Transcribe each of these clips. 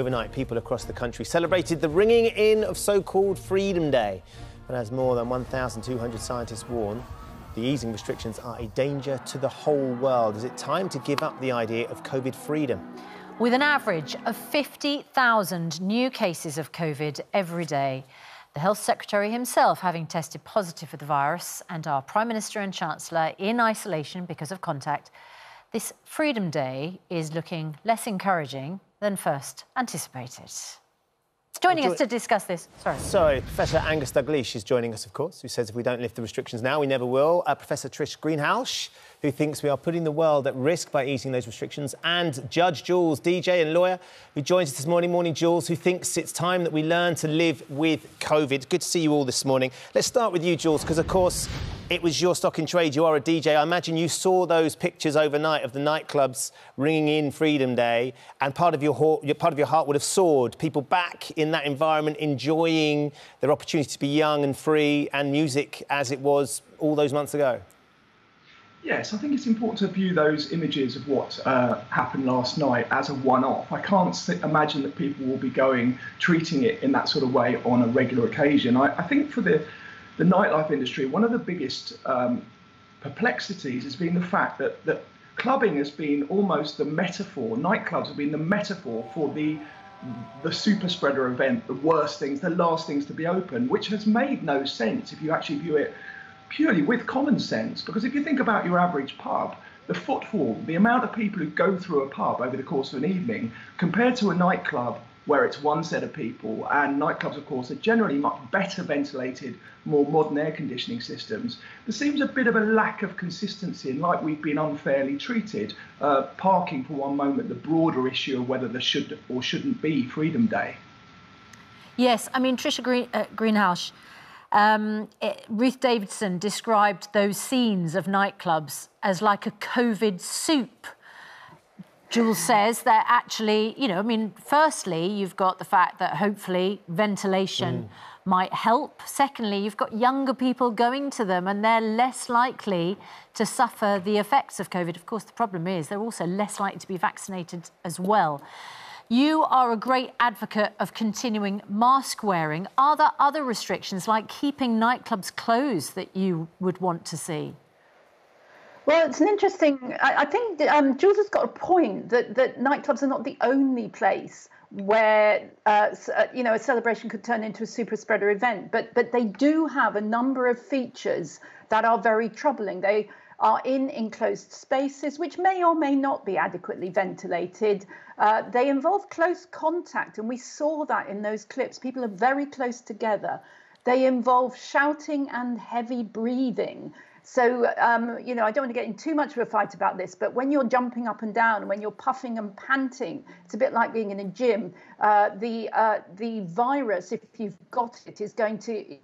Overnight, people across the country celebrated the ringing in of so-called Freedom Day. But as more than 1,200 scientists warn, the easing restrictions are a danger to the whole world. Is it time to give up the idea of COVID freedom? With an average of 50,000 new cases of COVID every day, the Health Secretary himself having tested positive for the virus, and our Prime Minister and Chancellor in isolation because of contact, this Freedom Day is looking less encouraging than first anticipated. Joining us to discuss this, Professor Angus Douglas is joining us, of course, who says if we don't lift the restrictions now, we never will. Professor Trish Greenhalgh, who thinks we are putting the world at risk by easing those restrictions, and Judge Jules, DJ and lawyer, who joins us this morning. Morning, Jules, who thinks it's time that we learn to live with COVID. Good to see you all this morning. Let's start with you, Jules, because, of course, it was your stock in trade. You are a DJ. I imagine you saw those pictures overnight of the nightclubs ringing in Freedom Day, and part of your heart would have soared. People back in that environment, enjoying their opportunity to be young and free, and music as it was all those months ago. Yes, I think it's important to view those images of what happened last night as a one-off. I can't imagine that people will be treating it in that sort of way on a regular occasion. I think for the nightlife industry, one of the biggest perplexities has been the fact that clubbing has been almost the metaphor, nightclubs have been the metaphor for the super spreader event, the worst things, the last things to be open, which has made no sense if you actually view it purely with common sense. Because if you think about your average pub, the footfall, the amount of people who go through a pub over the course of an evening, compared to a nightclub where it's one set of people, and nightclubs, of course, are generally much better ventilated, more modern air conditioning systems, there seems a bit of a lack of consistency, and like we've been unfairly treated. Parking, for one moment, the broader issue of whether there should or shouldn't be Freedom Day. Yes, I mean, Tricia Greenhalgh, Ruth Davidson described those scenes of nightclubs as like a COVID soup. Jules says that actually, you know, I mean, firstly, you've got the fact that hopefully ventilation might help. Secondly, you've got younger people going to them and they're less likely to suffer the effects of COVID. Of course, the problem is they're also less likely to be vaccinated as well. You are a great advocate of continuing mask wearing. Are there other restrictions, like keeping nightclubs closed, that you would want to see? Well, it's an interesting... I think Jules has got a point that nightclubs are not the only place where, you know, a celebration could turn into a super spreader event. But they do have a number of features that are very troubling. They are in enclosed spaces, which may or may not be adequately ventilated. They involve close contact, and we saw that in those clips. People are very close together. They involve shouting and heavy breathing. So, you know, I don't want to get in too much of a fight about this, but when you're jumping up and down, when you're puffing and panting, it's a bit like being in a gym. The virus, if you've got it, is going to in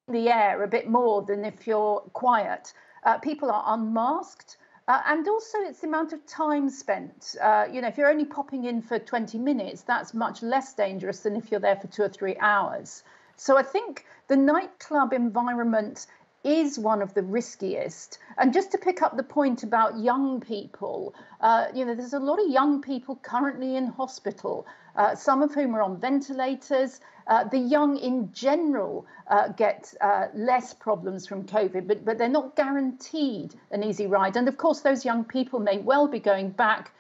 the air a bit more than if you're quiet. People are unmasked. And also it's the amount of time spent. You know, if you're only popping in for 20 minutes, that's much less dangerous than if you're there for 2 or 3 hours. So I think the nightclub environment is one of the riskiest. And just to pick up the point about young people, you know, there's a lot of young people currently in hospital, some of whom are on ventilators. The young in general get less problems from COVID, but they're not guaranteed an easy ride. And of course, those young people may well be going back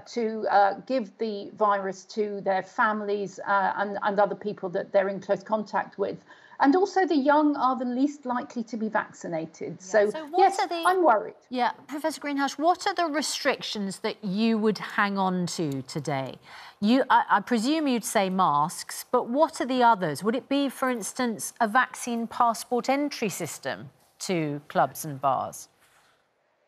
to give the virus to their families and other people that they're in close contact with. And also the young are the least likely to be vaccinated. Yeah. So yes, I'm worried. Yeah, Professor Greenhalgh, what are the restrictions that you would hang on to today? I presume you'd say masks, but what are the others? Would it be, for instance, a vaccine passport entry system to clubs and bars?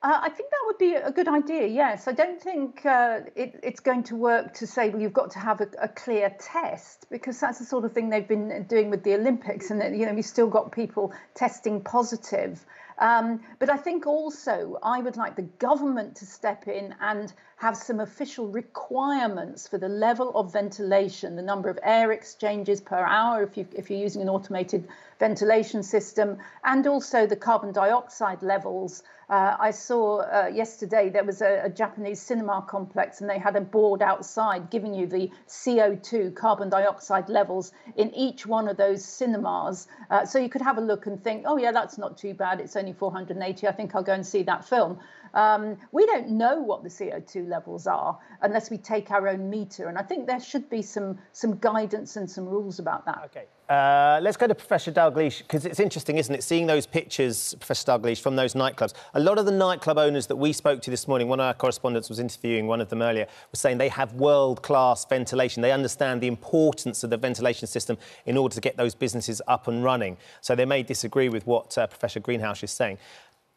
I think that would be a good idea, yes. I don't think it's going to work to say, well, you've got to have a clear test, because that's the sort of thing they've been doing with the Olympics, and, you know, we've still got people testing positive. But I think also I would like the government to step in and have some official requirements for the level of ventilation, the number of air exchanges per hour if you're using an automated ventilation system, and also the carbon dioxide levels. I saw yesterday there was a Japanese cinema complex, and they had a board outside giving you the CO2 carbon dioxide levels in each one of those cinemas. So you could have a look and think, oh yeah, that's not too bad. It's only 480. I think I'll go and see that film. We don't know what the CO2 levels are unless we take our own meter. And I think there should be some guidance and some rules about that. OK. Let's go to Professor Douglas, because it's interesting, isn't it, seeing those pictures, Professor Douglas, from those nightclubs. A lot of the nightclub owners that we spoke to this morning, one of our correspondents was interviewing one of them earlier, was saying they have world-class ventilation. They understand the importance of the ventilation system in order to get those businesses up and running. So they may disagree with what Professor Greenhalgh is saying.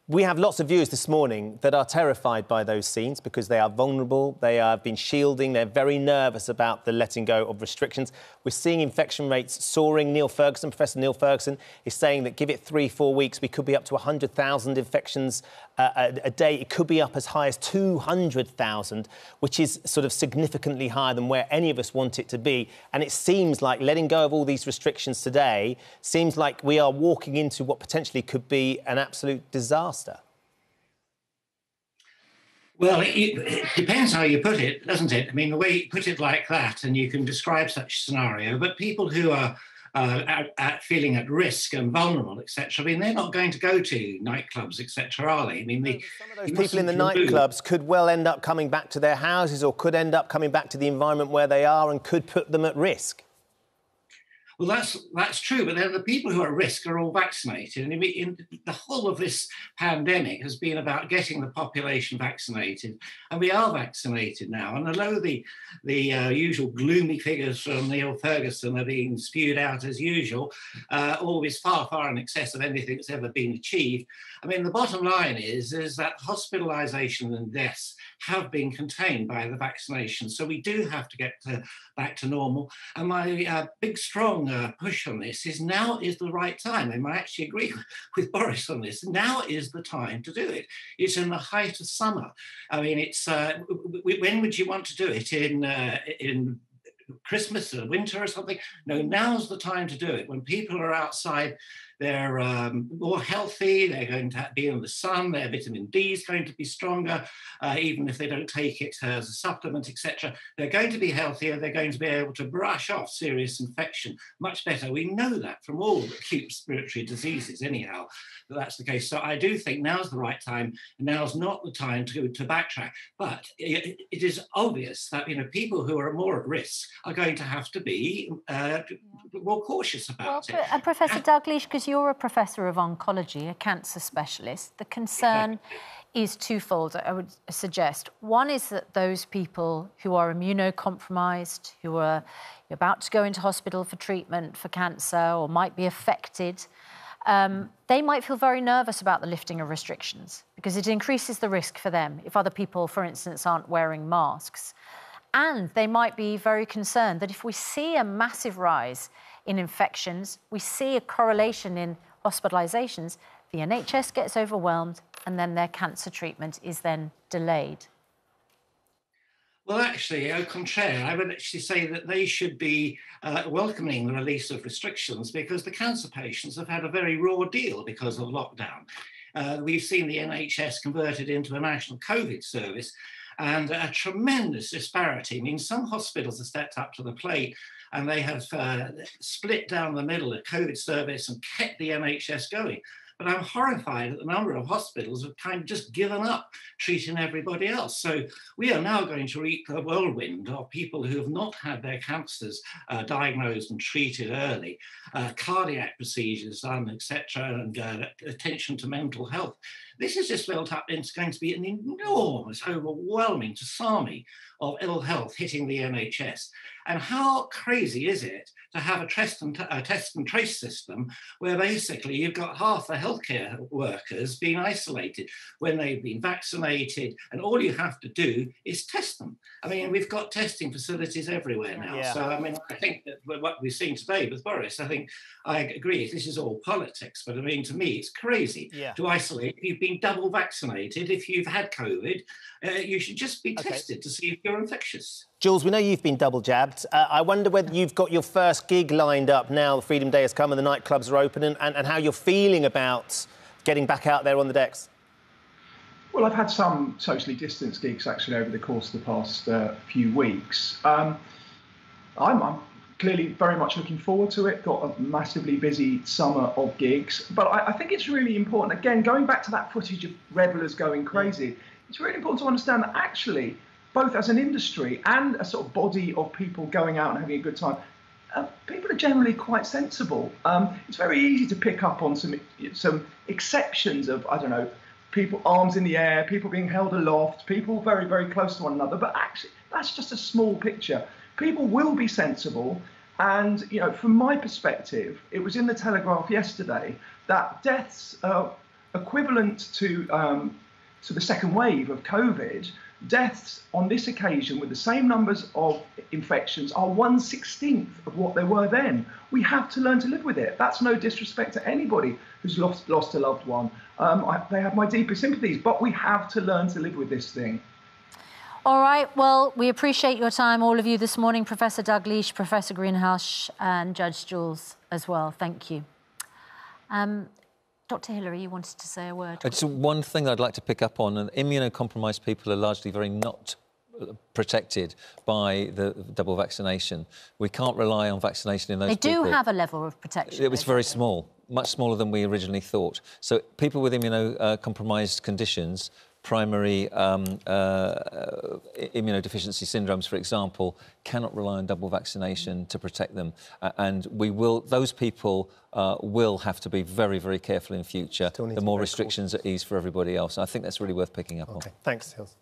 We have lots of viewers this morning that are terrified by those scenes because they are vulnerable, they have been shielding, they're very nervous about the letting go of restrictions. We're seeing infection rates soaring. Professor Neil Ferguson is saying that give it 3-4 weeks, we could be up to 100,000 infections a day. It could be up as high as 200,000, which is sort of significantly higher than where any of us want it to be. And it seems like letting go of all these restrictions today seems like we are walking into what potentially could be an absolute disaster. Well, it depends how you put it, doesn't it? I mean, the way you put it like that, and you can describe such a scenario, but people who are feeling at risk and vulnerable, etc., I mean, they're not going to go to nightclubs, etc., are they? I mean, some of those people in the nightclubs could well end up coming back to their houses, or could end up coming back to the environment where they are, and could put them at risk. Well, that's true, but then the people who are at risk are all vaccinated. And the whole of this pandemic has been about getting the population vaccinated, and we are vaccinated now. And although the usual gloomy figures from Neil Ferguson are being spewed out as usual, always far, far in excess of anything that's ever been achieved, I mean, the bottom line is that hospitalisation and deaths have been contained by the vaccination. So we do have to get back to normal. And my big, strong push on this is now is the right time. And I actually agree with Boris on this. Now is the time to do it. It's in the height of summer. I mean, it's when would you want to do it? In Christmas or winter or something? No, now's the time to do it. When people are outside, they're more healthy, they're going to be in the sun, their vitamin D is going to be stronger, even if they don't take it as a supplement, etc. They're going to be healthier, they're going to be able to brush off serious infection much better. We know that from all acute respiratory diseases anyhow, that's the case. So I do think now's the right time, and now's not the time to backtrack. But it is obvious that people who are more at risk are going to have to be more cautious about it. And Professor Douglas, because you're a professor of oncology, a cancer specialist, the concern is twofold, I would suggest. One is that those people who are immunocompromised, who are about to go into hospital for treatment for cancer or might be affected, they might feel very nervous about the lifting of restrictions because it increases the risk for them if other people, for instance, aren't wearing masks. And they might be very concerned that if we see a massive rise in infections, we see a correlation in hospitalisations, the NHS gets overwhelmed and then their cancer treatment is then delayed. Well, actually, au contraire, I would actually say that they should be welcoming the release of restrictions because the cancer patients have had a very raw deal because of lockdown. We've seen the NHS converted into a national COVID service, and a tremendous disparity. I mean, some hospitals have stepped up to the plate and they have split down the middle of COVID service and kept the NHS going. But I'm horrified at the number of hospitals have kind of just given up treating everybody else. So we are now going to reap a whirlwind of people who have not had their cancers diagnosed and treated early, cardiac procedures done, etc., and attention to mental health. This is just built up into going to be an enormous, overwhelming tsunami of ill health hitting the NHS. And how crazy is it to have a test and trace system where basically you've got half the healthcare workers being isolated when they've been vaccinated, and all you have to do is test them. I mean, we've got testing facilities everywhere now. Yeah. So, I mean, I think that what we've seen today with Boris, I agree, this is all politics, but I mean, to me, it's crazy to isolate. If you've been double vaccinated, if you've had COVID, you should just be tested to see if you're infectious. Jules, we know you've been double jabbed. I wonder whether you've got your first gig lined up now. Freedom Day has come and the nightclubs are open, and how you're feeling about getting back out there on the decks. Well, I've had some socially distanced gigs actually over the course of the past few weeks. I'm clearly very much looking forward to it. Got a massively busy summer of gigs, but I think it's really important. Again, going back to that footage of revellers going crazy, it's really important to understand that actually, both as an industry and a sort of body of people going out and having a good time, people are generally quite sensible. It's very easy to pick up on some exceptions of, I don't know, people arms in the air, people being held aloft, people very, very close to one another. But actually, that's just a small picture. People will be sensible. And, you know, from my perspective, it was in the Telegraph yesterday that deaths equivalent to the second wave of COVID, deaths on this occasion with the same numbers of infections are 1/16 of what they were then. We have to learn to live with it. That's no disrespect to anybody who's lost a loved one. They have my deepest sympathies, but we have to learn to live with this thing. All right, well, we appreciate your time, all of you, this morning. Professor Douglas, Professor Greenhalgh and Judge Jules as well. Thank you. Dr. Hillary, you wanted to say a word. It's one thing I'd like to pick up on. Immunocompromised people are largely very not protected by the double vaccination. We can't rely on vaccination in those people. They do have a level of protection. It was very small, much smaller than we originally thought. So people with immunocompromised conditions, primary immunodeficiency syndromes, for example, cannot rely on double vaccination to protect them. And those people will have to be very, very careful in future. The more restrictions are eased for everybody else. I think that's really worth picking up on. Thanks, Hills.